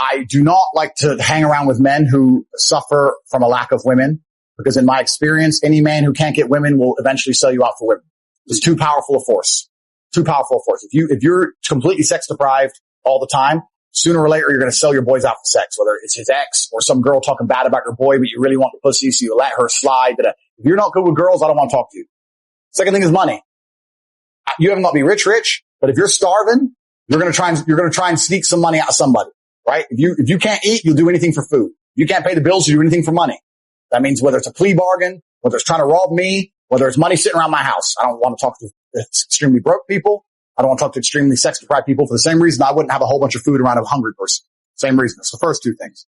I do not like to hang around with men who suffer from a lack of women, because in my experience, any man who can't get women will eventually sell you out for women. It's too powerful a force. Too powerful a force. If you're completely sex deprived all the time, sooner or later, you're going to sell your boys out for sex, whether it's his ex or some girl talking bad about your boy, but you really want the pussy, so you let her slide. But if you're not good with girls, I don't want to talk to you. Second thing is money. You haven't got to be rich, but if you're starving, you're going to try and sneak some money out of somebody, right? If you can't eat, you'll do anything for food. If you can't pay the bills, you do anything for money. That means whether it's a plea bargain, whether it's trying to rob me, whether it's money sitting around my house. I don't want to talk to extremely broke people. I don't want to talk to extremely sex deprived people for the same reason I wouldn't have a whole bunch of food around a hungry person. Same reason. It's the first two things.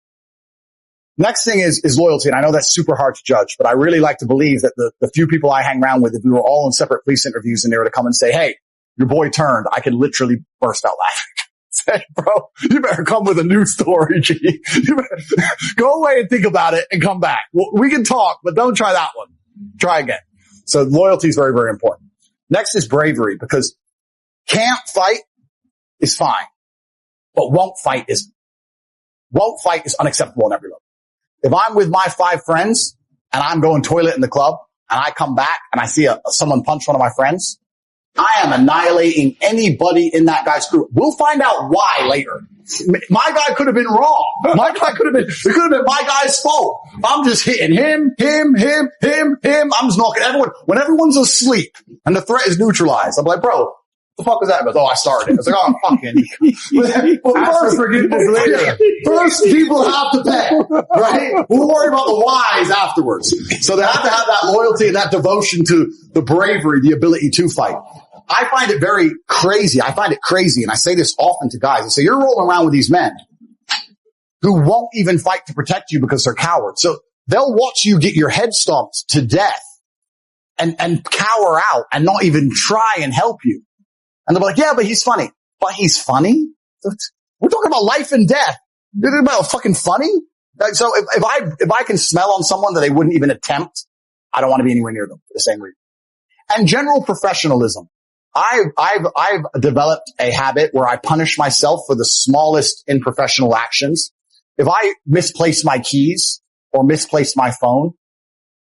Next thing is loyalty. And I know that's super hard to judge, but I really like to believe that the few people I hang around with, if we were all in separate police interviews and they were to come and say, hey, your boy turned, I could literally burst out laughing. Say, bro, you better come with a new story, G. You better go away and think about it and come back. Well, we can talk, but don't try that one. Try again. So loyalty is very, very important. Next is bravery, because can't fight is fine, but won't fight isn't. Won't fight is unacceptable on every level. If I'm with my 5 friends and I'm going toilet in the club and I come back and I see someone punch one of my friends, I am annihilating anybody in that guy's crew. We'll find out why later. My guy could have been wrong. It could have been my guy's fault. I'm just hitting him. I'm just knocking everyone. When everyone's asleep and the threat is neutralized, I'm like, bro, the fuck was that? He goes, oh, I started it. I was like, oh, fucking. First people have to pay, right? We'll worry about the whys afterwards. So they have to have that loyalty and that devotion to the bravery, the ability to fight. I find it very crazy. And I say this often to guys. I say, you're rolling around with these men who won't even fight to protect you because they're cowards. So they'll watch you get your head stomped to death and cower out and not even try and help you. And they're like, yeah, but he's funny. But he's funny? We're talking about life and death. You're talking about fucking funny? So if I can smell on someone that they wouldn't even attempt, I don't want to be anywhere near them for the same reason. And general professionalism. I've developed a habit where I punish myself for the smallest unprofessional actions. If I misplace my keys or misplace my phone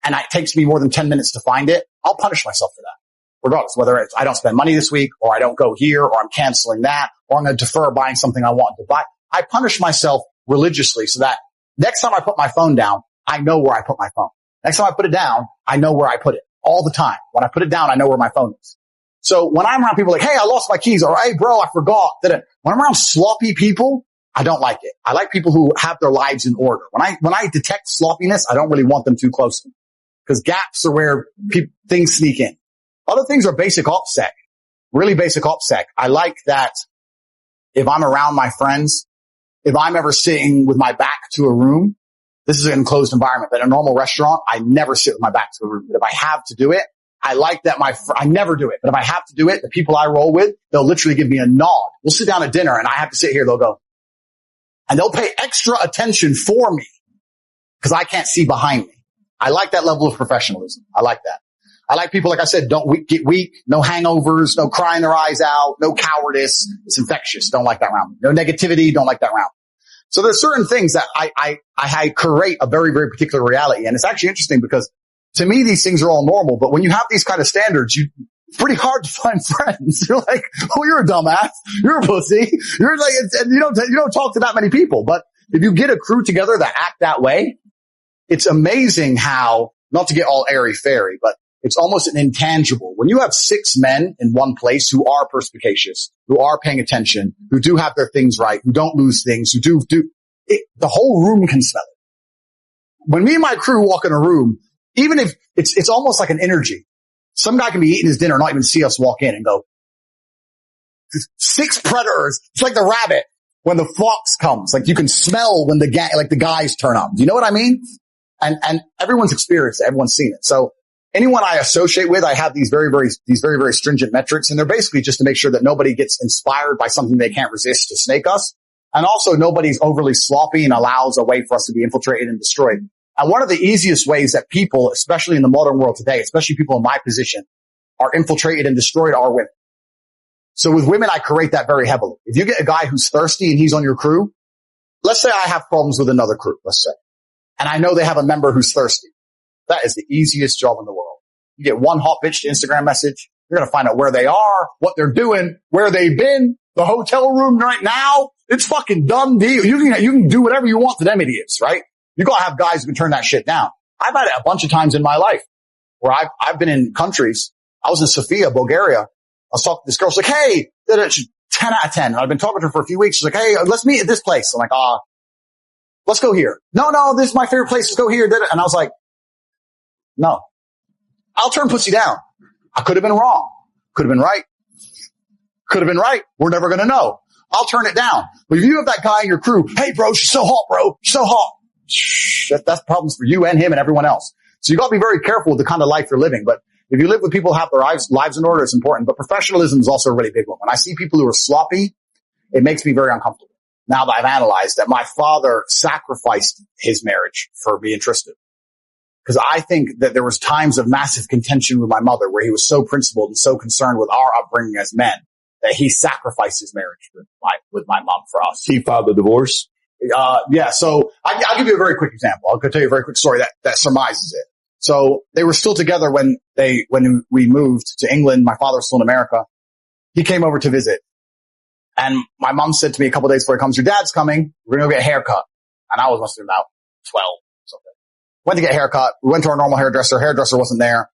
and it takes me more than 10 minutes to find it, I'll punish myself for that. Regardless, whether it's I don't spend money this week or I don't go here or I'm canceling that or I'm going to defer buying something I want to buy. I punish myself religiously so that next time I put my phone down, I know where I put my phone. Next time I put it down, I know where I put it all the time. When I put it down, I know where my phone is. So when I'm around people like, hey, I lost my keys, or hey, bro, I forgot. When I'm around sloppy people, I don't like it. I like people who have their lives in order. When I detect sloppiness, I don't really want them too close to me because gaps are where things sneak in. Other things are basic OPSEC, really basic OPSEC. I like that if I'm around my friends, if I'm ever sitting with my back to a room, this is an enclosed environment, but in a normal restaurant, I never sit with my back to a room. But if I have to do it, I like that I never do it, but if I have to do it, the people I roll with, they'll literally give me a nod. We'll sit down at dinner and I have to sit here. They'll go and they'll pay extra attention for me because I can't see behind me. I like that level of professionalism. I like that. I like people, like I said, don't get weak, no hangovers, no crying their eyes out, no cowardice. It's infectious. Don't like that around me. No negativity. Don't like that around me. So there's certain things that I create a very, very particular reality. And it's actually interesting because to me, these things are all normal. But when you have these kind of standards, it's pretty hard to find friends. You're like, oh, you're a dumbass. You're a pussy. You're like, and you don't talk to that many people. But if you get a crew together that act that way, it's amazing how, not to get all airy-fairy, but it's almost an intangible. When you have 6 men in one place who are perspicacious, who are paying attention, who do have their things right, who don't lose things, who do it, the whole room can smell it. When me and my crew walk in a room, even if it's almost like an energy. Some guy can be eating his dinner, not even see us walk in and go, 6 predators. It's like the rabbit when the fox comes. Like you can smell when the guys turn up. Do you know what I mean? And everyone's experienced it. Everyone's seen it. So anyone I associate with, I have these very, very stringent metrics. And they're basically just to make sure that nobody gets inspired by something they can't resist to snake us. And also nobody's overly sloppy and allows a way for us to be infiltrated and destroyed. And one of the easiest ways that people, especially in the modern world today, especially people in my position, are infiltrated and destroyed are women. So with women, I create that very heavily. If you get a guy who's thirsty and he's on your crew, let's say I have problems with another crew, let's say, and I know they have a member who's thirsty. That is the easiest job in the world. You get one hot bitch to Instagram message. You're going to find out where they are, what they're doing, where they've been, the hotel room right now. It's fucking done deal. You can do whatever you want to them idiots, right? You got to have guys who can turn that shit down. I've had it a bunch of times in my life where I've been in countries. I was in Sofia, Bulgaria. I was talking to this girl. She's like, hey, 10 out of 10. And I've been talking to her for a few weeks. She's like, hey, let's meet at this place. I'm like, let's go here. No, this is my favorite place. Let's go here. And I was like, no, I'll turn pussy down. I could have been wrong. Could have been right. Could have been right. We're never going to know. I'll turn it down. But if you have that guy in your crew, hey, bro, she's so hot, bro. She's so hot. That's problems for you and him and everyone else. So you got to be very careful with the kind of life you're living. But if you live with people who have their lives in order, it's important. But professionalism is also a really big one. When I see people who are sloppy, it makes me very uncomfortable. Now that I've analyzed that my father sacrificed his marriage for me and Tristan. Because I think that there was times of massive contention with my mother where he was so principled and so concerned with our upbringing as men that he sacrificed his marriage with my mom for us. He filed the divorce? Yeah. So I'll give you a very quick example. I'll tell you a very quick story that surmises it. So they were still together when we moved to England. My father was still in America. He came over to visit. And my mom said to me a couple of days before he comes, your dad's coming. We're going to go get a haircut. And I was must have been about 12 or something. Went to get a haircut. We went to our normal hairdresser. Hairdresser wasn't there.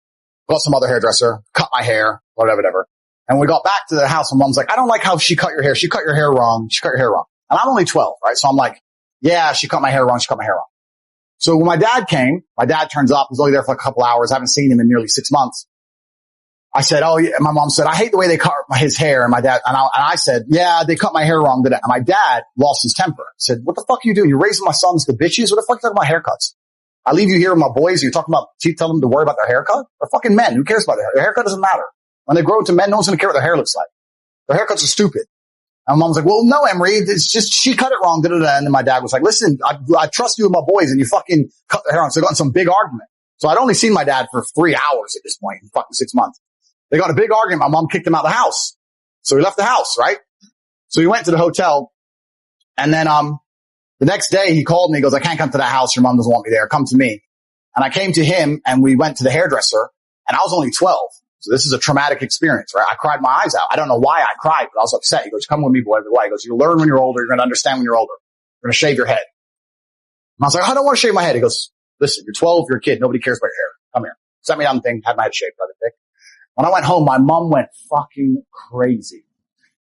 Got some other hairdresser, cut my hair, whatever. And we got back to the house and mom's like, I don't like how she cut your hair. She cut your hair wrong. She cut your hair wrong. And I'm only 12, right? So I'm like, yeah, she cut my hair wrong. She cut my hair wrong. So when my dad came, my dad turns up. He's only there for like a couple hours. I haven't seen him in nearly 6 months. I said, oh, yeah. My mom said, I hate the way they cut his hair. And my dad, and I said, yeah, they cut my hair wrong today. And my dad lost his temper. Said, what the fuck are you doing? You're raising my sons to bitches? What the fuck are you talking about haircuts? I leave you here with my boys. You're talking about, tell them to worry about their haircut? They're fucking men. Who cares about their hair? Their haircut doesn't matter. When they grow into men, no one's going to care what their hair looks like. Their haircuts are stupid. And mom's like, well, no, Emery, it's just, she cut it wrong. And then my dad was like, listen, I trust you with my boys and you fucking cut their hair wrong. So they got in some big argument. So I'd only seen my dad for 3 hours at this point in fucking 6 months. They got in a big argument. My mom kicked him out of the house. So he left the house, right? So he went to the hotel. And then, the next day he called me. He goes, I can't come to that house. Your mom doesn't want me there. Come to me. And I came to him and we went to the hairdresser and I was only 12. So this is a traumatic experience, right? I cried my eyes out. I don't know why I cried, but I was upset. He goes, come with me, boy. He goes, you'll learn when you're older. You're going to understand when you're older. You're going to shave your head. And I was like, I don't want to shave my head. He goes, listen, you're 12. You're a kid. Nobody cares about your hair. Come here. Sat me down the thing, had my head shaved, brother dick. When I went home, my mom went fucking crazy.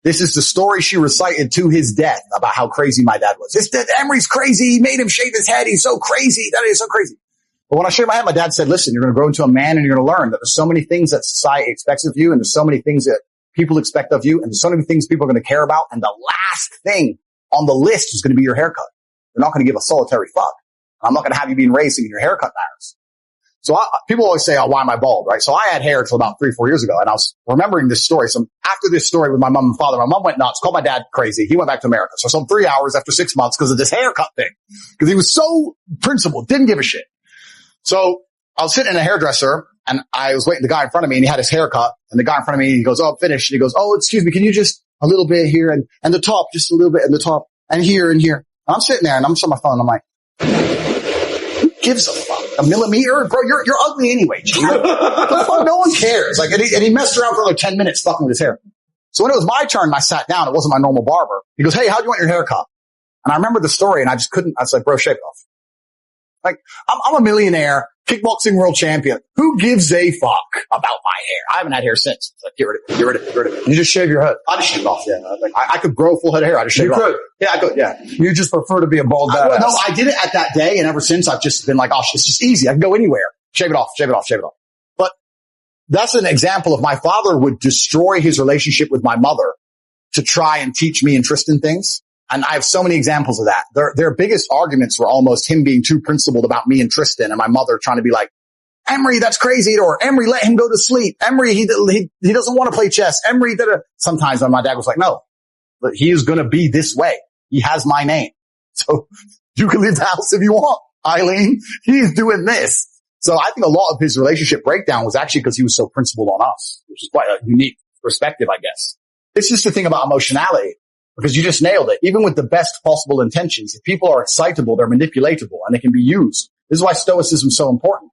This is the story she recited to his death about how crazy my dad was. Emery's crazy. He made him shave his head. He's so crazy. That is so crazy. But when I shaved my head, my dad said, listen, you're going to grow into a man and you're going to learn that there's so many things that society expects of you and there's so many things that people expect of you and there's so many things people are going to care about. And the last thing on the list is going to be your haircut. They're not going to give a solitary fuck. I'm not going to have you being racing in your haircut matters. So people always say, oh, why am I bald, right? So I had hair until about 3-4 years ago and I was remembering this story. So after this story with my mom and father, my mom went nuts, called my dad crazy. He went back to America. So some 3 hours after 6 months because of this haircut thing, because he was so principled, didn't give a shit. So I was sitting in a hairdresser and I was waiting the guy in front of me and he had his haircut and the guy in front of me, he goes, oh, I'm finished. And he goes, oh, excuse me. Can you just a little bit here and the top, just a little bit and the top and here and here. And I'm sitting there and I'm just on my phone. I'm like, who gives a fuck? A millimeter? Bro, you're ugly anyway. The fuck? No one cares. Like, and he messed around for like 10 minutes fucking with his hair. So when it was my turn and I sat down, it wasn't my normal barber. He goes, hey, how'd you want your haircut? And I remember the story and I just couldn't, I was like, bro, shave it off. Like, I'm a millionaire, kickboxing world champion. Who gives a fuck about my hair? I haven't had hair since. It's like, get rid of it. You just shave your head. I just shave it off, yeah. Like, I could grow a full head of hair. I just shave it off. Yeah, I could, yeah. You just prefer to be a bald badass. No, I did it at that day, and ever since I've just been like, oh, it's just easy. I can go anywhere. Shave it off. But that's an example of my father would destroy his relationship with my mother to try and teach me and Tristan things. And I have so many examples of that. Their biggest arguments were almost him being too principled about me and Tristan and my mother trying to be like, Emery, that's crazy. Or Emery, let him go to sleep. Emery, he doesn't want to play chess. Emery, sometimes when my dad was like, no, but he is going to be this way. He has my name. So you can leave the house if you want, Eileen. He's doing this. So I think a lot of his relationship breakdown was actually because he was so principled on us, which is quite a unique perspective, I guess. It's just the thing about emotionality. because you just nailed it. Even with the best possible intentions, if people are excitable, they're manipulatable and they can be used. This is why stoicism is so important.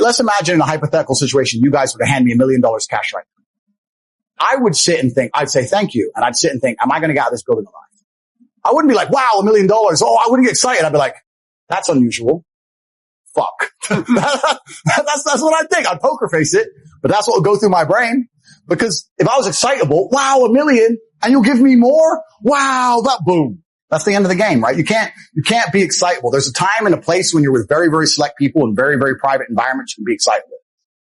Let's imagine in a hypothetical situation, you guys were to hand me $1 million cash right now. I would sit and think, I'd say thank you. And I'd sit and think, am I going to get out of this building alive? I wouldn't be like, wow, $1 million. Oh, I wouldn't get excited. I'd be like, that's unusual. Fuck. That's what I think. I'd poker face it, but that's what would go through my brain. Because if I was excitable, wow, $1 million, and you'll give me more? Wow, that boom. That's the end of the game, right? You can't be excitable. There's a time and a place when you're with very, very select people in very, very private environments you can be excitable.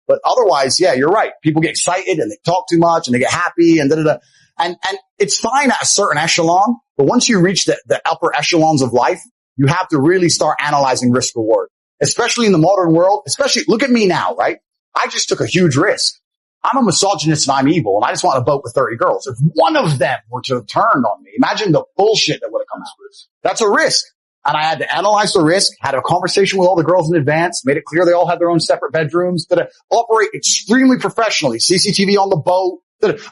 But otherwise, yeah, you're right. People get excited and they talk too much and they get happy and da-da-da. And it's fine at a certain echelon, but once you reach the upper echelons of life, you have to really start analyzing risk reward, especially in the modern world. Especially, look at me now, right? I just took a huge risk. I'm a misogynist and I'm evil and I just want to boat with 30 girls. If one of them were to have turned on me, imagine the bullshit that would have come out of this. That's a risk. And I had to analyze the risk, had a conversation with all the girls in advance, made it clear they all had their own separate bedrooms, that operate extremely professionally, CCTV on the boat.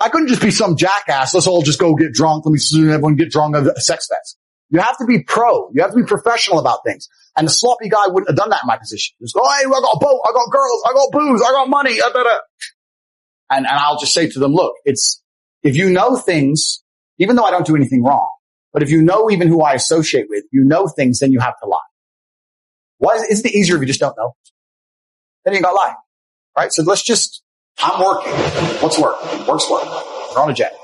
I couldn't just be some jackass. Let's all just go get drunk. Let me see everyone get drunk at a sex fest. You have to be pro. You have to be professional about things. And the sloppy guy wouldn't have done that in my position. Just go, hey, I got a boat, I got girls, I got booze, I got money. And I'll just say to them, look, if you know things, even though I don't do anything wrong, but if you know even who I associate with, you know things, then you have to lie. Why isn't it easier if you just don't know? Then you got to lie. Right? So I'm working. What's work? Work's work. You're on a jet.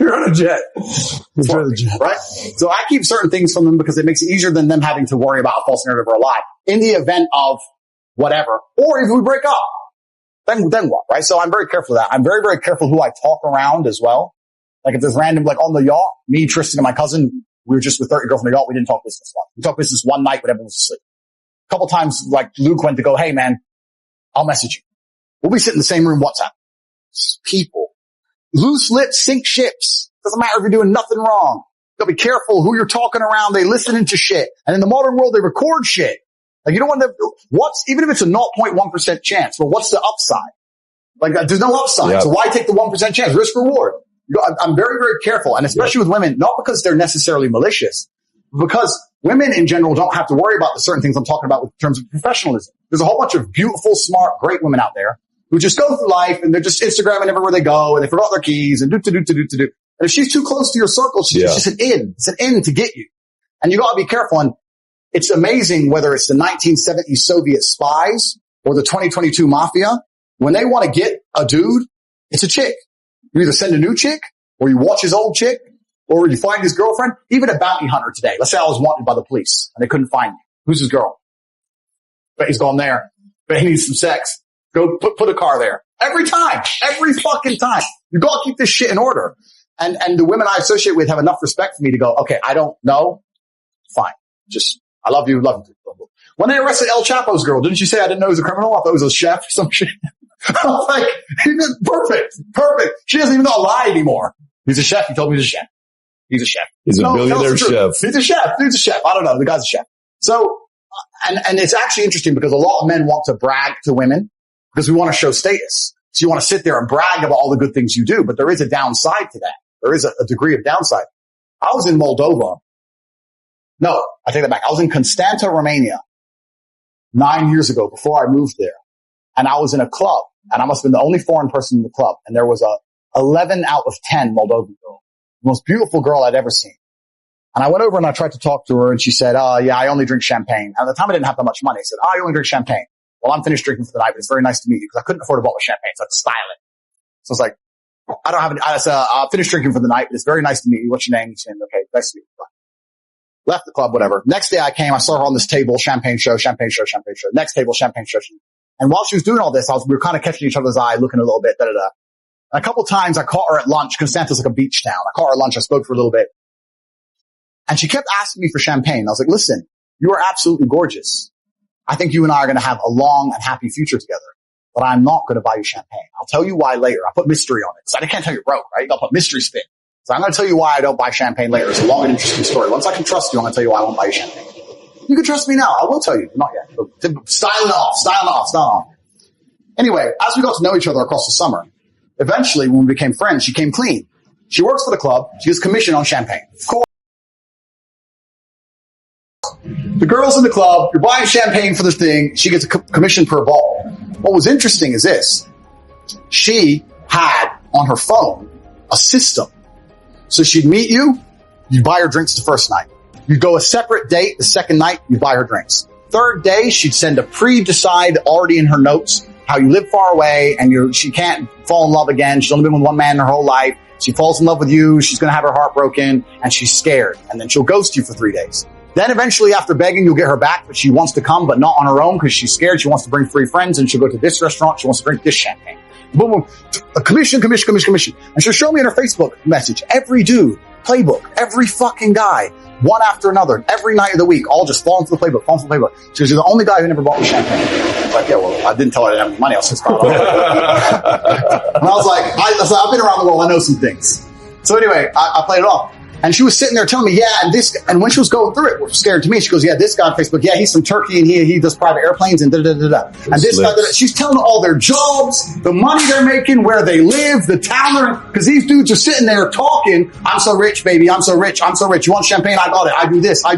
You're on a jet. You're on a jet. Right? So I keep certain things from them because it makes it easier than them having to worry about a false narrative or a lie in the event of whatever. Or if we break up, then what? Right? So I'm very careful of that. I'm very, very careful who I talk around as well. Like if there's random, like on the yacht, me, Tristan, and my cousin, we were just with 30 girls on the yacht. We didn't talk business once. We talked business one night when everyone was asleep. A couple times, like Luke went to go, hey man, I'll message you. We'll be sitting in the same room, WhatsApp. People. Loose lips sink ships. Doesn't matter if you're doing nothing wrong. You gotta be careful who you're talking around. They listen to shit. And in the modern world, they record shit. Like you don't want to, even if it's a 0.1% chance, but what's the upside? Like there's no upside. Yep. So why take the 1% chance? Risk reward. I'm very, very careful. And especially with women, not because they're necessarily malicious, but because women in general don't have to worry about the certain things I'm talking about in terms of professionalism. There's a whole bunch of beautiful, smart, great women out there who just go through life and they're just Instagramming everywhere they go and they forgot their keys and do. And if she's too close to your circle, she's just an in. It's an in to get you. And you gotta be careful. And it's amazing whether it's the 1970s Soviet spies or the 2022 mafia. When they want to get a dude, it's a chick. You either send a new chick or you watch his old chick or you find his girlfriend. Even a bounty hunter today. Let's say I was wanted by the police and they couldn't find me. Who's his girl? Bet he's gone there. Bet he needs some sex. Go put a car there. Every time. Every fucking time. You gotta keep this shit in order. And the women I associate with have enough respect for me to go, okay, I don't know. Fine. Just, I love you. Love you. When they arrested El Chapo's girl, didn't you say I didn't know he was a criminal? I thought it was a chef or some shit. I was like, perfect. She doesn't even know I lie anymore. He's a chef. He told me he's a chef. He's a chef. He's a billionaire chef. He's a chef. Dude's a chef. I don't know. The guy's a chef. So, and it's actually interesting because a lot of men want to brag to women because we want to show status. So you want to sit there and brag about all the good things you do, but there is a downside to that. There is a degree of downside. I was in Moldova. No, I take that back. I was in Constanta, Romania 9 years ago before I moved there. And I was in a club and I must have been the only foreign person in the club. And there was a 11 out of 10 Moldovan girl, the most beautiful girl I'd ever seen. And I went over and I tried to talk to her and she said, yeah, I only drink champagne. At the time I didn't have that much money. I said, I only drink champagne. Well, I'm finished drinking for the night, but it's very nice to meet you because I couldn't afford a bottle of champagne. So I had to style it. So I was like, I said, I'll finish drinking for the night, but it's very nice to meet you. What's your name? He said, okay, nice to meet you. Left the club, whatever. Next day I came, I saw her on this table, champagne show. Next table, champagne show. And while she was doing all this, we were kind of catching each other's eye, looking a little bit, And a couple times I caught her at lunch. Constanta's like a beach town. I caught her at lunch. I spoke for a little bit. And she kept asking me for champagne. I was like, listen, you are absolutely gorgeous. I think you and I are going to have a long and happy future together, but I'm not going to buy you champagne. I'll tell you why later. I put mystery on it. So I can't tell you broke, right? I'll put mystery spin. So I'm going to tell you why I don't buy champagne later. It's a long and interesting story. Once I can trust you, I'm going to tell you why I won't buy you champagne. You can trust me now. I will tell you. Not yet. Styling off. Anyway, as we got to know each other across the summer, eventually when we became friends, she came clean. She works for the club. She gets commission on champagne. Of course. The girl's in the club. You're buying champagne for the thing. She gets a commission per ball. What was interesting is this. She had on her phone a system. So she'd meet you. You'd buy her drinks the first night. You'd go a separate date. The second night, you'd buy her drinks. Third day, she'd send a pre-decide already in her notes how you live far away and she can't fall in love again. She's only been with one man her whole life. She falls in love with you. She's going to have her heart broken and she's scared. And then she'll ghost you for 3 days. Then eventually after begging, you'll get her back, but she wants to come, but not on her own because she's scared. She wants to bring 3 friends and she'll go to this restaurant. She wants to drink this champagne. Boom, boom. A commission. And she'll show me in her Facebook message, every dude, playbook, every fucking guy, one after another, every night of the week, all just fall into the playbook. She goes, you're the only guy who never bought me champagne. I was like, yeah, well, I didn't tell her I didn't have any money. I was just and I was like, I've been around the world. I know some things. So anyway, I played it off. And she was sitting there telling me, and when she was going through it, which was scary to me, she goes, yeah, this guy on Facebook, yeah, he's from Turkey and he does private airplanes and da-da-da-da-da. And this guy, she's telling all their jobs, the money they're making, where they live, the town they're in, because these dudes are sitting there talking, I'm so rich, baby, I'm so rich. You want champagne? I got it. I do this. And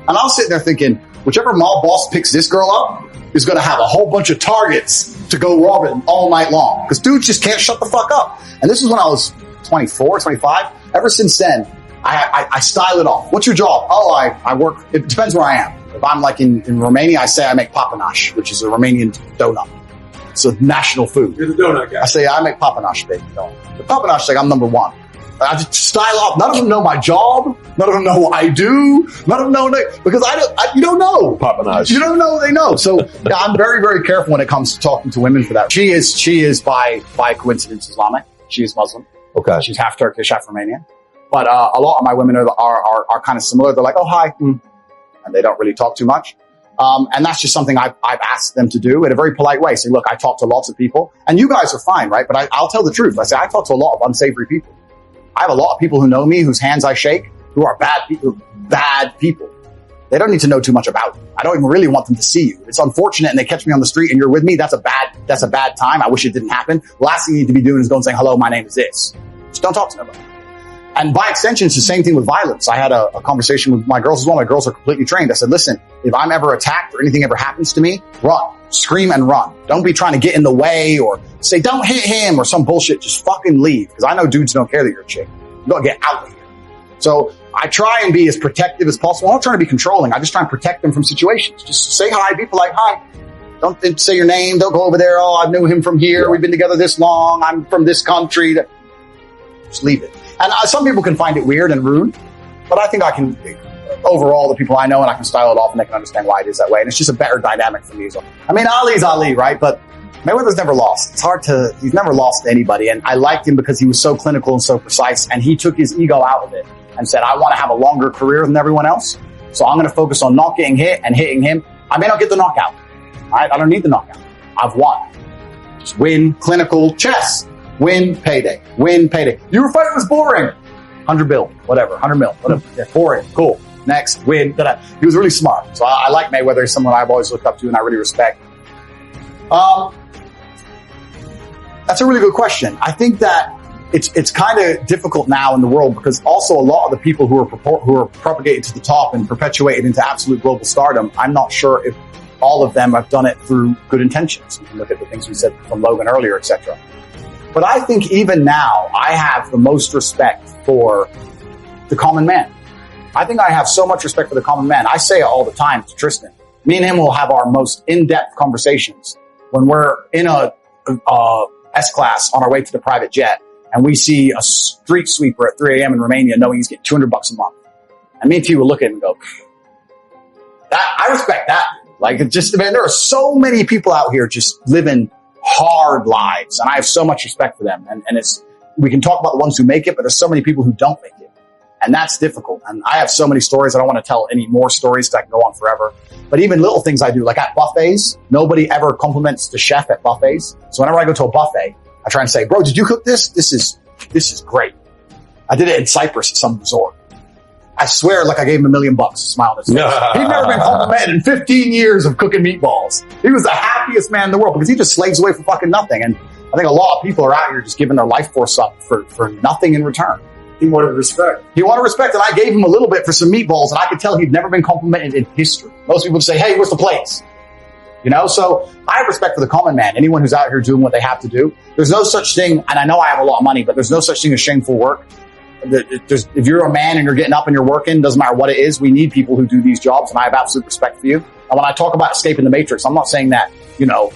I was sitting there thinking, whichever mall boss picks this girl up is going to have a whole bunch of targets to go robbing all night long. Because dudes just can't shut the fuck up. And this was when I was 24, 25. Ever since then, I style it off. What's your job? Oh, I work. It depends where I am. If I'm like in Romania, I say I make papanash, which is a Romanian donut. It's a national food. You're the donut guy. I say I make papanash, baby. No. The papanash, like I'm number one. I just style off. None of them know my job. None of them know what I do. None of them know because you don't know. Papanash. You don't know they know. So yeah, I'm very, very careful when it comes to talking to women for that. She is by coincidence Islamic. She is Muslim. Okay. She's half Turkish, half Romanian. But a lot of my women are kind of similar. They're like, oh, hi. And they don't really talk too much. And that's just something I've asked them to do in a very polite way. Say, look, I talk to lots of people. And you guys are fine, right? But I'll tell the truth. I say, I talk to a lot of unsavory people. I have a lot of people who know me, whose hands I shake, who are bad people. They don't need to know too much about you. I don't even really want them to see you. It's unfortunate and they catch me on the street and you're with me. That's a bad time. I wish it didn't happen. The last thing you need to be doing is going and saying, hello, my name is this. Just don't talk to nobody. And by extension, it's the same thing with violence. I had a conversation with my girls as well. My girls are completely trained. I said, listen, if I'm ever attacked or anything ever happens to me, run. Scream and run. Don't be trying to get in the way or say, don't hit him or some bullshit. Just fucking leave. Because I know dudes don't care that you're a chick. You gotta get out of here. So I try and be as protective as possible. I'm not trying to be controlling. I just try and protect them from situations. Just say hi, be polite, hi. Don't say your name. Don't go over there. Oh, I knew him from here. We've been together this long. I'm from this country. Just leave it. And some people can find it weird and rude, but I think I can, overall, the people I know, and I can style it off and they can understand why it is that way. And it's just a better dynamic for me. So, I mean, Ali's Ali, right? But Mayweather's never lost. He's never lost to anybody. And I liked him because he was so clinical and so precise. And he took his ego out of it and said, I want to have a longer career than everyone else. So I'm going to focus on not getting hit and hitting him. I may not get the knockout. All right? I don't need the knockout. I've won. Just win, clinical, chess. Win, payday. Win, payday. Your fight was boring. 100 bill, whatever. 100 mil, whatever. Yeah, boring. Cool. Next, win. Da-da. He was really smart. So I like Mayweather. He's someone I've always looked up to and I really respect. That's a really good question. I think that it's kind of difficult now in the world because also a lot of the people who are propagated to the top and perpetuated into absolute global stardom, I'm not sure if all of them have done it through good intentions. You can look at the things we said from Logan earlier, etc. But I think even now, I have the most respect for the common man. I think I have so much respect for the common man. I say it all the time to Tristan. Me and him will have our most in-depth conversations when we're in a S-class on our way to the private jet and we see a street sweeper at 3 a.m. in Romania knowing he's getting $200 a month. And me and T will look at him and go, I respect that. Like, it's just, man, there are so many people out here just living hard lives. And I have so much respect for them. And we can talk about the ones who make it, but there's so many people who don't make it. And that's difficult. And I have so many stories. I don't want to tell any more stories because I can go on forever. But even little things I do, like at buffets, nobody ever compliments the chef at buffets. So whenever I go to a buffet, I try and say, bro, did you cook this? This is great. I did it in Cyprus at some resort. I swear, like I gave him $1 million, smiled at his face. He'd never been complimented in 15 years of cooking meatballs. He was the happiest man in the world because he just slaves away for fucking nothing. And I think a lot of people are out here just giving their life force up for nothing in return. He wanted respect. He wanted respect, and I gave him a little bit for some meatballs, and I could tell he'd never been complimented in history. Most people would say, hey, where's the plates? You know, so I have respect for the common man, anyone who's out here doing what they have to do. There's no such thing, and I know I have a lot of money, but there's no such thing as shameful work. If you're a man and you're getting up and you're working, doesn't matter what it is, we need people who do these jobs, and I have absolute respect for you. And when I talk about escaping the matrix, I'm not saying that, you know,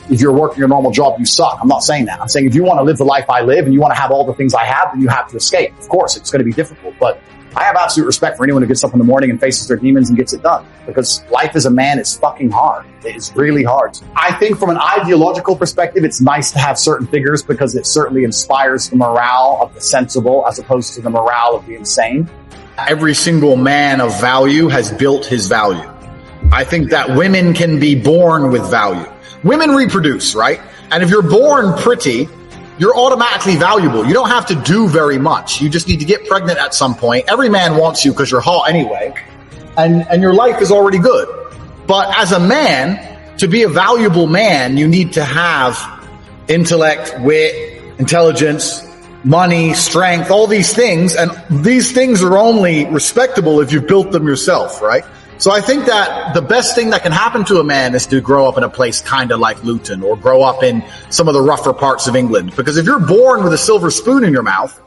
if you're working your normal job, you suck. I'm not saying that. I'm saying if you want to live the life I live and you want to have all the things I have, then you have to escape. Of course, it's going to be difficult, but I have absolute respect for anyone who gets up in the morning and faces their demons and gets it done, because life as a man is fucking hard. It is really hard. I think from an ideological perspective, it's nice to have certain figures because it certainly inspires the morale of the sensible as opposed to the morale of the insane. Every single man of value has built his value. I think that women can be born with value. Women reproduce, right? And if you're born pretty, you're automatically valuable. You don't have to do very much. You just need to get pregnant at some point. Every man wants you because you're hot anyway. And your life is already good. But as a man, to be a valuable man, you need to have intellect, wit, intelligence, money, strength, all these things. And these things are only respectable if you've built them yourself, right? So I think that the best thing that can happen to a man is to grow up in a place kind of like Luton, or grow up in some of the rougher parts of England. Because if you're born with a silver spoon in your mouth,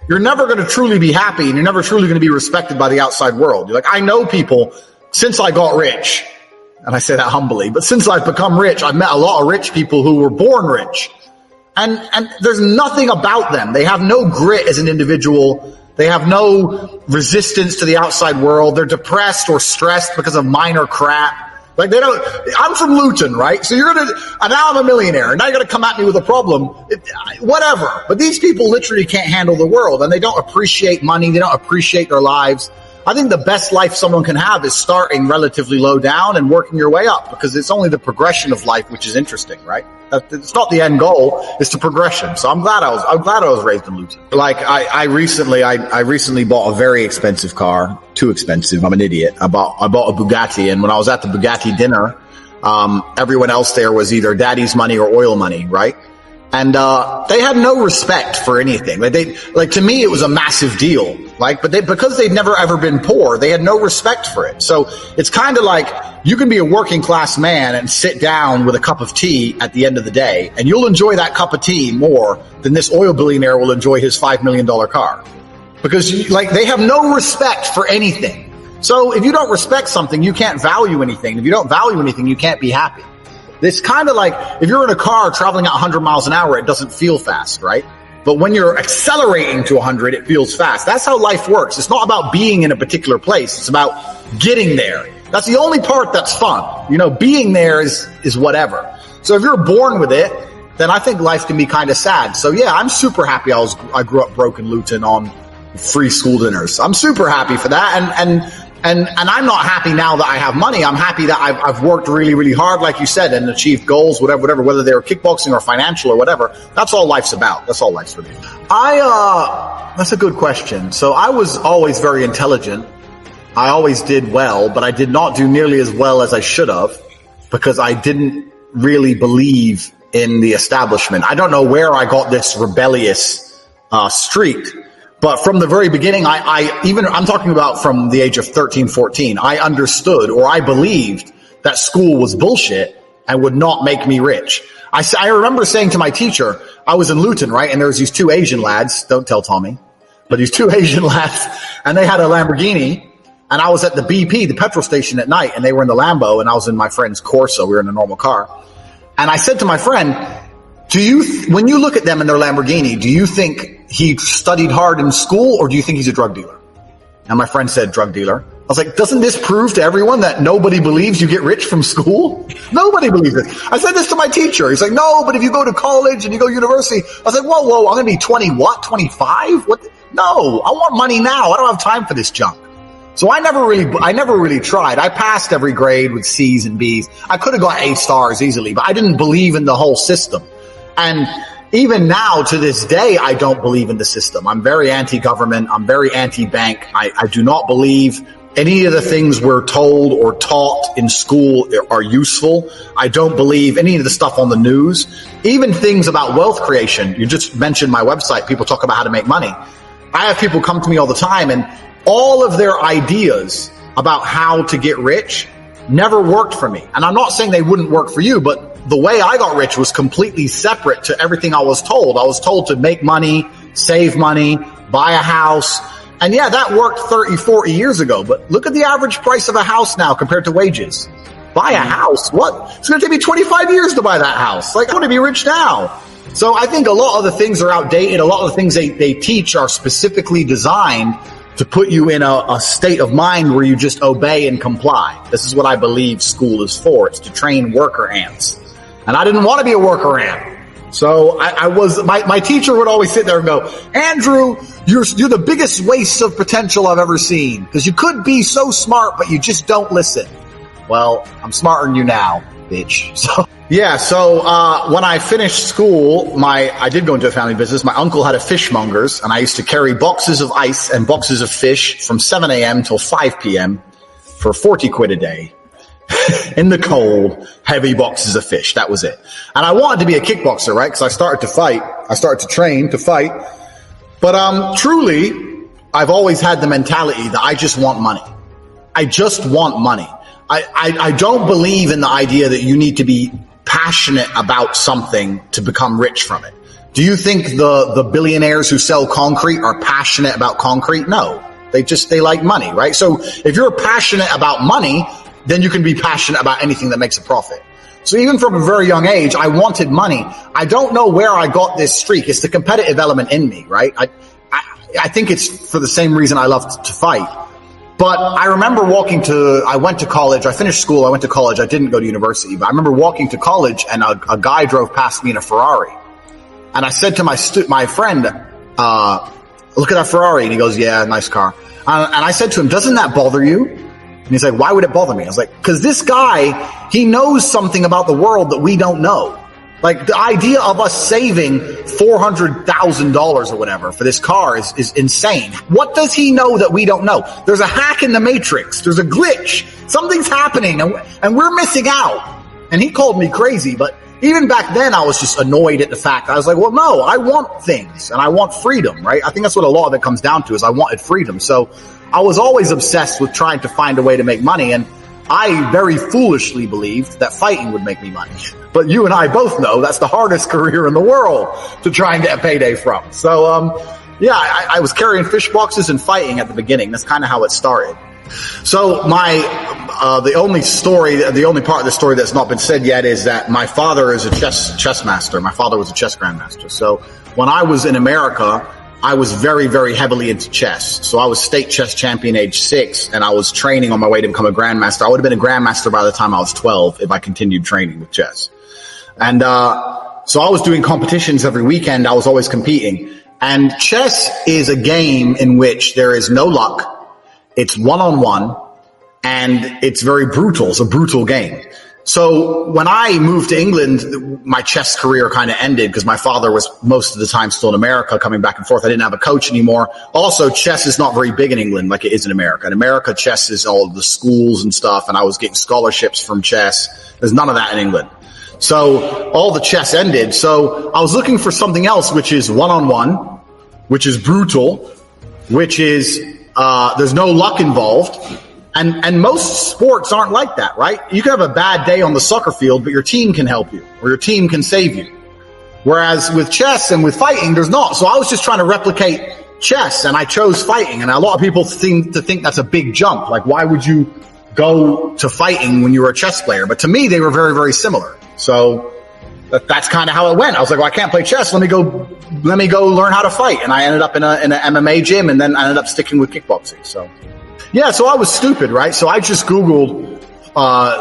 you're never going to truly be happy, and you're never truly going to be respected by the outside world. You're like, I know people, since I got rich, and I say that humbly, but since I've become rich, I've met a lot of rich people who were born rich. And there's nothing about them. They have no grit as an individual. They have no resistance to the outside world. They're depressed or stressed because of minor crap. Like they don't, I'm from Luton, right? So you're going to, and now I'm a millionaire, and now you're going to come at me with a problem. Whatever. But these people literally can't handle the world, and they don't appreciate money. They don't appreciate their lives. I think the best life someone can have is starting relatively low down and working your way up, because it's only the progression of life which is interesting, right? It's not the end goal; it's the progression. So I'm glad I was raised in Luton. Like I recently bought a very expensive car, too expensive. I'm an idiot. I bought a Bugatti, and when I was at the Bugatti dinner, everyone else there was either daddy's money or oil money, right? And they had no respect for anything. Like to me, it was a massive deal. Because they'd never ever been poor, they had no respect for it. So it's kind of like you can be a working class man and sit down with a cup of tea at the end of the day, and you'll enjoy that cup of tea more than this oil billionaire will enjoy his $5 million car, because they have no respect for anything. So if you don't respect something, you can't value anything. If you don't value anything, you can't be happy. It's kind of like if you're in a car traveling at 100 miles an hour, it doesn't feel fast, right? But when you're accelerating to 100, it feels fast. That's how life works. It's not about being in a particular place. It's about getting there. That's the only part that's fun. You know, being there is whatever. So if you're born with it, then I think life can be kind of sad. So yeah, I'm super happy I grew up broke in Luton on free school dinners. I'm super happy for that. And I'm not happy now that I have money. I'm happy that I've worked really, really hard, like you said, and achieved goals, whatever, whether they were kickboxing or financial or whatever. That's all life's about. That's all life's really about. That's a good question. So I was always very intelligent. I always did well, but I did not do nearly as well as I should have, because I didn't really believe in the establishment. I don't know where I got this rebellious streak. But from the very beginning, I'm talking about from the age of 13, 14, I understood, or I believed, that school was bullshit and would not make me rich. I remember saying to my teacher, I was in Luton, right? And there was these two Asian lads, don't tell Tommy, but these two Asian lads, and they had a Lamborghini, and I was at the BP, the petrol station at night, and they were in the Lambo, and I was in my friend's Corsa. We were in a normal car. And I said to my friend, when you look at them in their Lamborghini, do you think he studied hard in school, or do you think he's a drug dealer? And my friend said, drug dealer. I was like, doesn't this prove to everyone that nobody believes you get rich from school? Nobody believes it. I said this to my teacher. He's like, no, but if you go to college and you go to university. I was like, whoa, I'm going to be 20 what? 25? What? No, I want money now. I don't have time for this junk. So I never really tried. I passed every grade with C's and B's. I could have got A stars easily, but I didn't believe in the whole system. And even now, to this day, I don't believe in the system. I'm very anti-government. I'm very anti-bank. I do not believe any of the things we're told or taught in school are useful. I don't believe any of the stuff on the news, even things about wealth creation. You just mentioned my website. People talk about how to make money. I have people come to me all the time, and all of their ideas about how to get rich never worked for me. And I'm not saying they wouldn't work for you, but the way I got rich was completely separate to everything I was told. I was told to make money, save money, buy a house. And yeah, that worked 30, 40 years ago, but look at the average price of a house now compared to wages. Buy a house? What? It's going to take me 25 years to buy that house. Like, I want to be rich now. So I think a lot of the things are outdated. A lot of the things they teach are specifically designed to put you in a state of mind where you just obey and comply. This is what I believe school is for. It's to train worker ants. And I didn't want to be a worker ant. So my teacher would always sit there and go, Andrew, you're the biggest waste of potential I've ever seen, because you could be so smart, but you just don't listen. Well, I'm smarter than you now, bitch. So when I finished school, I did go into a family business. My uncle had a fishmonger's, and I used to carry boxes of ice and boxes of fish from 7 a.m. till 5 p.m. for 40 quid a day. In the cold, heavy boxes of fish. That was it. And I wanted to be a kickboxer, right? Because I started to fight. I started to train to fight. But truly, I've always had the mentality that I just want money. I just want money. I don't believe in the idea that you need to be passionate about something to become rich from it. Do you think the billionaires who sell concrete are passionate about concrete? No. They like money, right? So if you're passionate about money, then you can be passionate about anything that makes a profit. So even from a very young age, I wanted money. I don't know where I got this streak. It's the competitive element in me, right? I think it's for the same reason I love to fight. But I remember I went to college. I finished school. I went to college. I didn't go to university, but I remember walking to college, and a guy drove past me in a Ferrari. And I said to my friend, look at that Ferrari. And he goes, yeah, nice car. And I said to him, doesn't that bother you? And he's like, why would it bother me? I was like, because this guy, he knows something about the world that we don't know. Like, the idea of us saving $400,000 or whatever for this car is insane. What does he know that we don't know? There's a hack in the matrix. There's a glitch. Something's happening and we're missing out. And he called me crazy, but even back then I was just annoyed at the fact. I was like, well, no, I want things and I want freedom, right? I think that's what a lot of it comes down to, is I wanted freedom. So I was always obsessed with trying to find a way to make money, and I very foolishly believed that fighting would make me money. But you and I both know that's the hardest career in the world to try and get a payday from. So, I was carrying fish boxes and fighting at the beginning. That's kind of how it started. So the only part of the story that's not been said yet is that my father is a chess master. My father was a chess grandmaster. So when I was in America, I was very, very heavily into chess. So I was state chess champion age 6, and I was training on my way to become a grandmaster. I would have been a grandmaster by the time I was 12 if I continued training with chess. And so I was doing competitions every weekend. I was always competing. And chess is a game in which there is no luck. It's one-on-one, and it's very brutal. It's a brutal game. So when I moved to England, my chess career kind of ended because my father was most of the time still in America, coming back and forth. I didn't have a coach anymore. Also, chess is not very big in England like it is in America. In America, chess is all the schools and stuff, and I was getting scholarships from chess. There's none of that in England. So all the chess ended. So I was looking for something else, which is one-on-one, which is brutal, which is there's no luck involved. And most sports aren't like that, right? You can have a bad day on the soccer field, but your team can help you, or your team can save you. Whereas with chess and with fighting, there's not. So I was just trying to replicate chess, and I chose fighting. And a lot of people seem to think that's a big jump. Like, why would you go to fighting when you were a chess player? But to me, they were very, very similar. So that's kind of how it went. I was like, well, I can't play chess. Let me go learn how to fight. And I ended up in an MMA gym, and then I ended up sticking with kickboxing. So. Yeah, so I was stupid, right? So I just Googled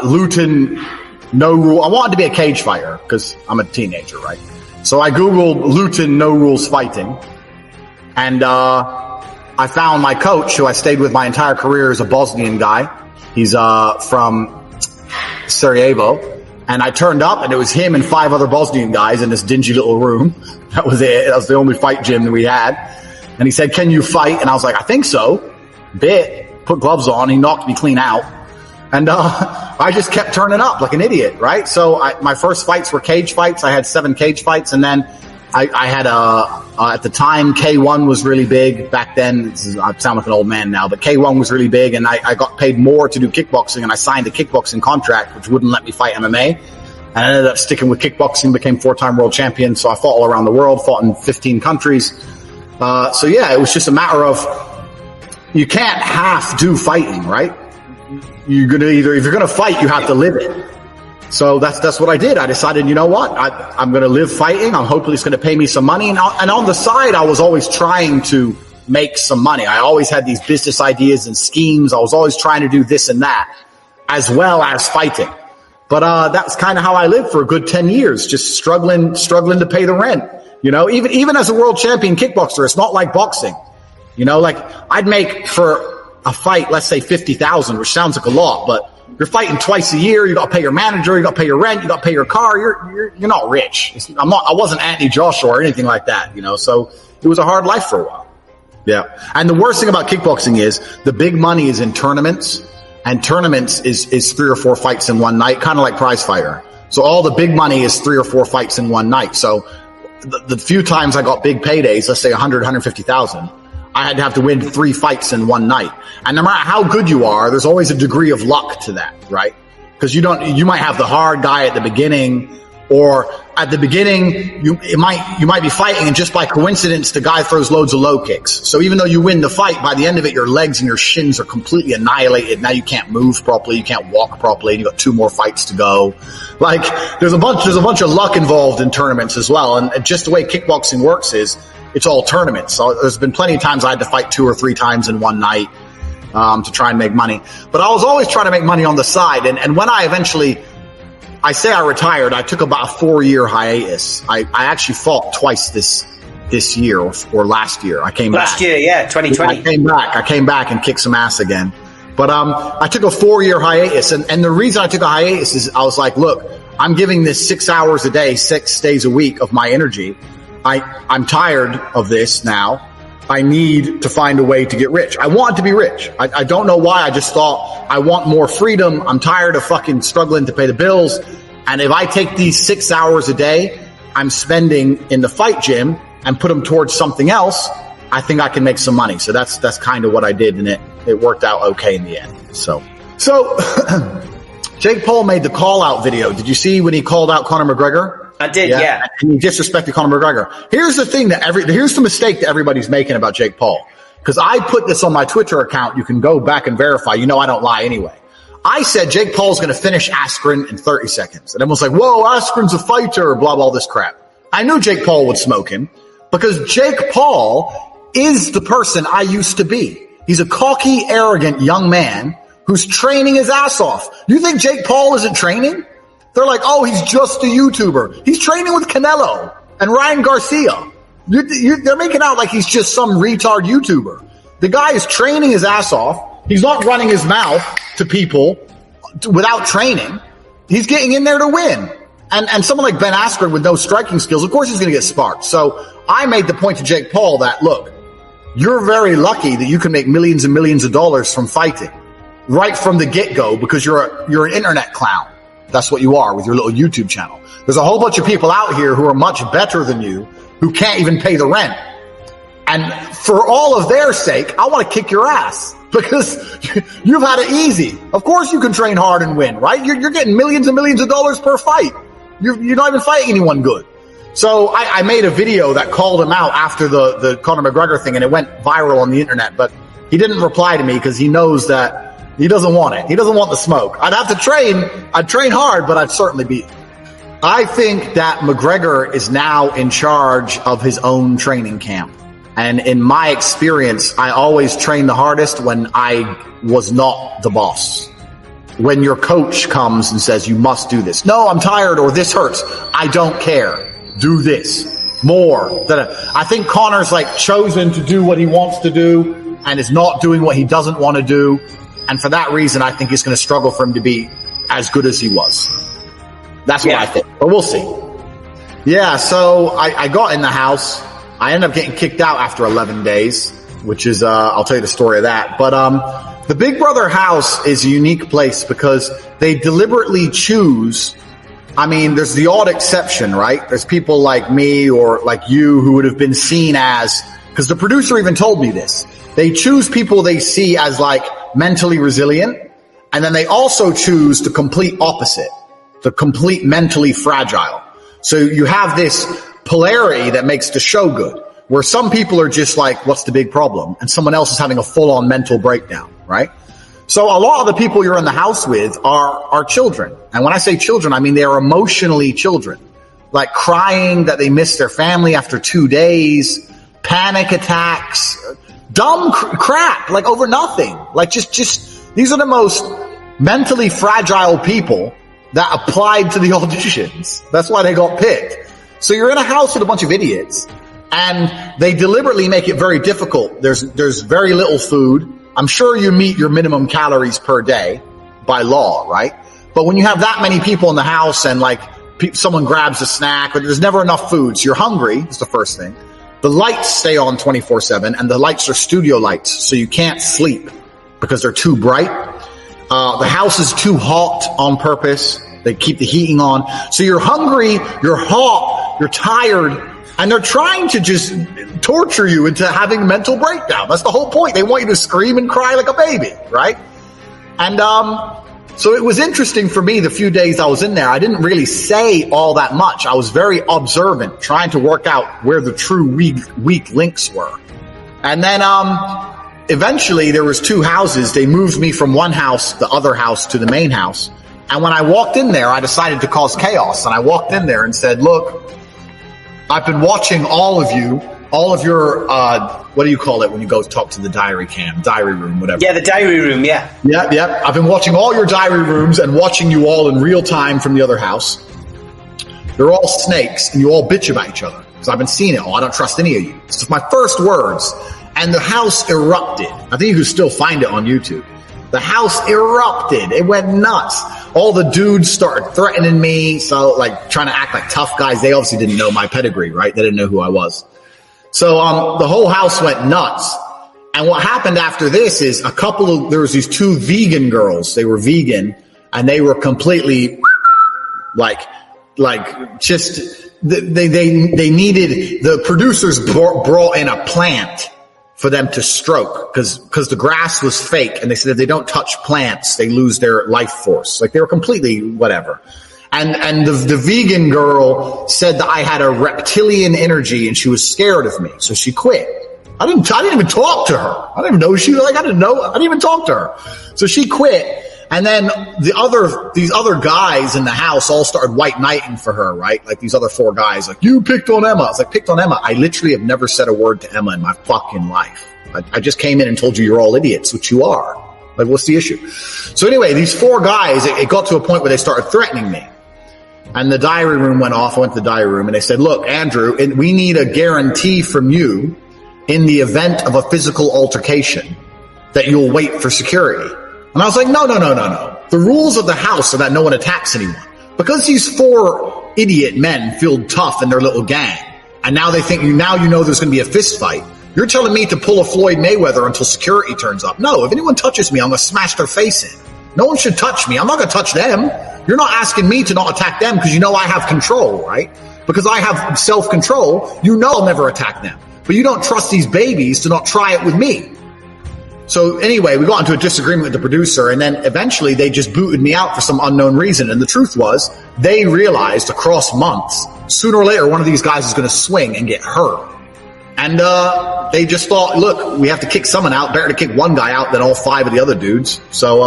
Luton no rule. I wanted to be a cage fighter because I'm a teenager, right? So I Googled Luton no rules fighting, and I found my coach, who I stayed with my entire career, is a Bosnian guy. He's from Sarajevo, and I turned up, and it was him and 5 other Bosnian guys in this dingy little room. That was it. That was the only fight gym that we had. And he said, "Can you fight?" And I was like, "I think so, bit." put gloves on. He knocked me clean out. And I just kept turning up like an idiot, right? So my first fights were cage fights. I had 7 cage fights. And then I had at the time, K1 was really big back then. I sound like an old man now, but K1 was really big. And I got paid more to do kickboxing, and I signed a kickboxing contract, which wouldn't let me fight MMA. And I ended up sticking with kickboxing, became 4-time world champion. So I fought all around the world, fought in 15 countries. So yeah, it was just a matter of, you can't half do fighting, right? You're gonna if you're gonna fight, you have to live it. So that's what I did. I decided, you know what? I'm gonna live fighting. I'm hopefully it's gonna pay me some money. And on the side, I was always trying to make some money. I always had these business ideas and schemes. I was always trying to do this and that, as well as fighting. But that's kind of how I lived for a good 10 years, just struggling to pay the rent. You know, even as a world champion kickboxer, it's not like boxing. You know, like I'd make for a fight, let's say 50,000, which sounds like a lot, but you're fighting twice a year. You got to pay your manager. You got to pay your rent. You got to pay your car. You're not rich. I wasn't Anthony Joshua or anything like that, you know, so it was a hard life for a while. Yeah. And the worst thing about kickboxing is the big money is in tournaments, and tournaments is 3 or 4 fights in one night, kind of like prize fighter. So all the big money is 3 or 4 fights in one night. So the few times I got big paydays, let's say 100, 150,000, I had to have to win 3 fights in one night. And no matter how good you are, there's always a degree of luck to that, right? Because you might have the hard guy at the beginning, or at the beginning, you might be fighting, and just by coincidence, the guy throws loads of low kicks. So even though you win the fight, by the end of it, your legs and your shins are completely annihilated. Now you can't move properly. You can't walk properly. And you got 2 more fights to go. Like there's a bunch of luck involved in tournaments as well. And just the way kickboxing works is it's all tournaments. So there's been plenty of times I had to fight 2 or 3 times in one night, to try and make money. But I was always trying to make money on the side. And when I retired, I took about a 4-year hiatus. I actually fought twice this year or last year. I came back. Last year, yeah, 2020. I came back and kicked some ass again. But I took a 4-year hiatus. And the reason I took a hiatus is I was like, look, I'm giving this 6 hours a day, 6 days a week of my energy. I'm tired of this now. I need to find a way to get rich. I want to be rich. I don't know why. I just thought I want more freedom. I'm tired of fucking struggling to pay the bills. And if I take these 6 hours a day I'm spending in the fight gym and put them towards something else, I think I can make some money. So that's kind of what I did. And it worked out okay in the end. So Jake Paul made the call out video. Did you see when he called out Conor McGregor? I did, yeah. And he disrespected Conor McGregor. Here's the thing here's the mistake that everybody's making about Jake Paul. Because I put this on my Twitter account. You can go back and verify. You know I don't lie anyway. I said Jake Paul's going to finish Askren in 30 seconds. And everyone's like, whoa, Askren's a fighter, blah, blah, all this crap. I knew Jake Paul would smoke him because Jake Paul is the person I used to be. He's a cocky, arrogant young man who's training his ass off. You think Jake Paul isn't training? They're like, oh, he's just a YouTuber. He's training with Canelo and Ryan Garcia. They're making out like he's just some retard YouTuber. The guy is training his ass off. He's not running his mouth to people without training. He's getting in there to win. And someone like Ben Askren with no striking skills, of course he's going to get sparked. So I made the point to Jake Paul that, look, you're very lucky that you can make millions and millions of dollars from fighting right from the get-go because you're an internet clown. That's what you are with your little YouTube channel. There's a whole bunch of people out here who are much better than you who can't even pay the rent. And for all of their sake, I want to kick your ass because you've had it easy. Of course you can train hard and win, right? You're getting millions and millions of dollars per fight. You're not even fighting anyone good. So I made a video that called him out after the Conor McGregor thing, and it went viral on the internet, but he didn't reply to me because he knows that he doesn't want it. He doesn't want the smoke. I'd have to train. I'd train hard, but I'd certainly beat him. I think that McGregor is now in charge of his own training camp. And in my experience, I always train the hardest when I was not the boss. When your coach comes and says, you must do this. No, I'm tired or this hurts. I don't care. Do this more. I think Conor's like chosen to do what he wants to do and is not doing what he doesn't want to do. And for that reason, I think it's going to struggle for him to be as good as he was. That's what I think. But we'll see. Yeah, so I got in the house. I ended up getting kicked out after 11 days. which is, I'll tell you the story of that. But, the Big Brother house is a unique place because they deliberately choose. I mean, there's the odd exception, right? There's people like me or like you who would have been seen as, because the producer even told me this. They choose people they see as like mentally resilient. And then they also choose the complete opposite, the complete mentally fragile. So you have this polarity that makes the show good, where some people are just like, what's the big problem? And someone else is having a full-on mental breakdown, right? So a lot of the people you're in the house with are children. And when I say children, I mean they are emotionally children, like crying that they missed their family after 2 days, panic attacks, dumb crap, like over nothing. Like just these are the most mentally fragile people that applied to the auditions. That's why they got picked. So you're in a house with a bunch of idiots. And they deliberately make it very difficult. There's very little food. I'm sure you meet your minimum calories per day by law, right? But when you have that many people in the house and like someone grabs a snack, or there's never enough food, so you're hungry, is the first thing. The lights stay on 24/7, and the lights are studio lights, so you can't sleep because they're too bright. The house is too hot on purpose. They keep the heating on. So you're hungry, you're hot, you're tired, and they're trying to just torture you into having a mental breakdown. That's the whole point. They want you to scream and cry like a baby, right? And so it was interesting for me the few days I was in there. I didn't really say all that much. I was very observant, trying to work out where the true weak links were. And then eventually there was 2 houses. They moved me from one house, the other house, to the main house. And when I walked in there, I decided to cause chaos. And I walked in there and said, look, I've been watching all of your, what do you call it when you go talk to the diary room, whatever. Yeah, the diary room, yeah. Yep. I've been watching all your diary rooms and watching you all in real time from the other house. They're all snakes and you all bitch about each other. So I've been seeing it all. I don't trust any of you. It's just my first words. And the house erupted. I think you can still find it on YouTube. The house erupted. It went nuts. All the dudes started threatening me. So like trying to act like tough guys. They obviously didn't know my pedigree, right? They didn't know who I was. So, the whole house went nuts. And what happened after this is there was these 2 vegan girls. They were vegan and they were completely just, they needed, the producers brought in a plant for them to stroke because the grass was fake. And they said if they don't touch plants, they lose their life force. Like they were completely whatever. And the vegan girl said that I had a reptilian energy and she was scared of me. So she quit. I didn't even talk to her. I didn't even know I didn't even talk to her. So she quit. And then these other guys in the house all started white knighting for her, right? Like these other 4 guys, like, you picked on Emma. I was like, picked on Emma? I literally have never said a word to Emma in my fucking life. I just came in and told you you're all idiots, which you are. Like, what's the issue? So anyway, these 4 guys, it got to a point where they started threatening me. And the diary room went off. I went to the diary room and they said, look, Andrew, we need a guarantee from you in the event of a physical altercation that you'll wait for security. And I was like, no. The rules of the house are that no one attacks anyone. Because these 4 idiot men feel tough in their little gang, and now they think you know there's going to be a fist fight. You're telling me to pull a Floyd Mayweather until security turns up. No, if anyone touches me, I'm going to smash their face in. No one should touch me. I'm not going to touch them. You're not asking me to not attack them because you know I have control, right? Because I have self-control, you know I'll never attack them. But you don't trust these babies to not try it with me. So anyway, we got into a disagreement with the producer, and then eventually they just booted me out for some unknown reason. And the truth was, they realized across months, sooner or later, one of these guys is going to swing and get hurt. And they just thought, look, we have to kick someone out. Better to kick one guy out than all 5 of the other dudes. So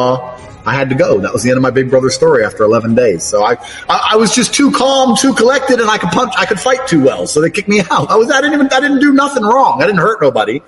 I had to go. That was the end of my Big Brother story after 11 days. So I was just too calm, too collected, and I could fight too well. So they kicked me out. I didn't do nothing wrong. I didn't hurt nobody.